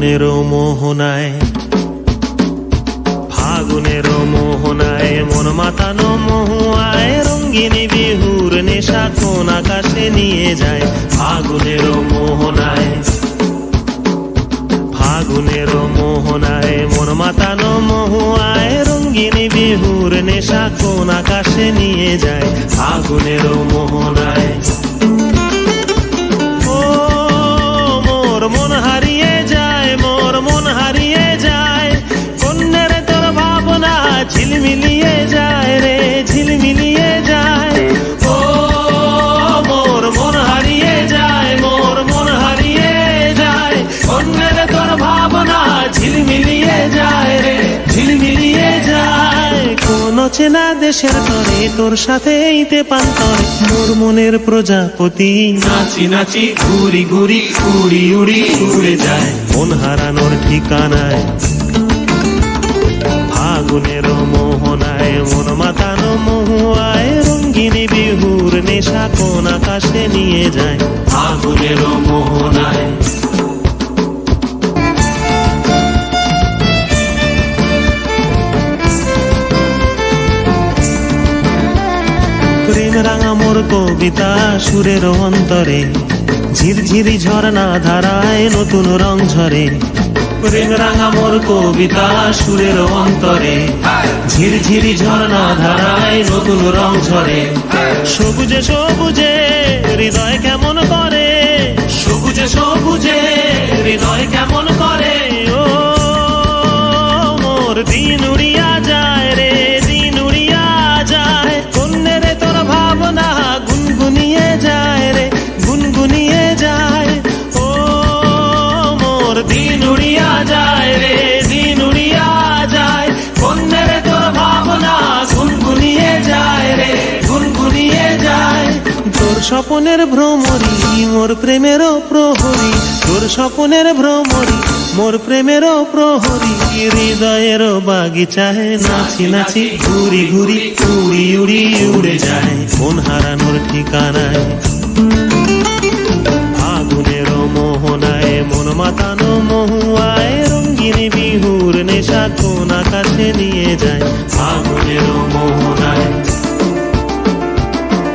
ফাগুনের মোহনায়, ফাগুনের মোহনায় মন মাতানো মহুয়ায় রঙ্গিনী বিহুর নেশা কোন আকাশে নিয়ে যায়। ফাগুনের মোহনায়, ফাগুনের মোহনায় মন মাতানো মহুয়ায় রঙ্গিনী বিহুর নেশা কোন আকাশে নিয়ে যায়। ফাগুনের মোহনায় ও মোর মন হারিয়ে যায়, মোর মন হারিয়ে যায়, কন্যের তোর ভাবনা ঝিলমিলিয়ে যায় রে, ঝিলমিলিয়ে যায়। ও মোর মন হারিয়ে যায়, মোর মন হারিয়ে যায়, কন্যের তোর ভাবনা ঝিলমিলিয়ে যায় রে, ঝিলমিলিয়ে যায়। কোন চেনা দেশের তরে তোর সাথে ইতে পান্তরে মোর মনের প্রজাপতি নাচি নাচি ঘুরি ঘুরি উড়ি উড়ি উড়ে যায় মন হারানোর ঠিকানায়। ফাগুনের মোহনায় মন মাতানো মহুয়ায় রঙ্গিনী বিহুর নেশা কোন আকাশে নিয়ে যায়। ফাগুনের মোহনায় প্রেম রাঙা মোর কবিতা সুরের অন্তরে ঝিরঝিরি ঝর্ণা ধারায় নতুন রং ঝরে। প্রেম রাঙা মোর কবিতা সুরের অন্তরে ঝিরঝিরি ঝর্ণা ধারায় নতুন রং ঝরে। সবুজে সবুজে হৃদয় কেমন করে, সবুজে সবুজে হৃদয় কেমন করে। ও মোর দিন উড়িয়া যায় রে, দিন উড়িয়া যায়, কন্যের তোর ভাবনা গুনগুনিয়ে যায় রে, গুনগুনিয়ে যায়। ও মোর দিন উড়িয়া যায় রে, দিন উড়িয়া যায়, কন্যের তোর ভাবনা গুনগুনিয়ে যায় রে, গুনগুনিয়ে যায়। তোর স্বপনের ভ্রমরি মোর প্রেমেরও প্রহরী, তোর স্বপনের ভ্রমরি মোর প্রেমেরও প্রহরী। হৃদয়ের বাগিচায় নাচি নাচি ঘুরি ঘুরি উড়ি উড়ি উড়ে যায় মন হারানোর ঠিকানায়। ফাগুনের মোহনায় মন মাতানো মহুয়ায় রঙ্গিনী বিহুর নেশা কোন আকাশে নিয়ে যায়। ফাগুনের মোহনায়,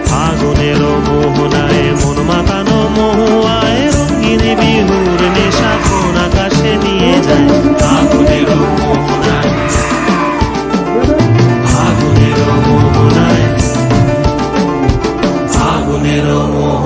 ফাগুনের মোহনায় মন মাতানো মহুয়ায় রঙ্গিনী বিহুর নেশা কোন আকাশে নিয়ে যায়। ফাগুনের মোহনায়, ফাগুনের মোহনায়, ফাগুনের মোহনায়।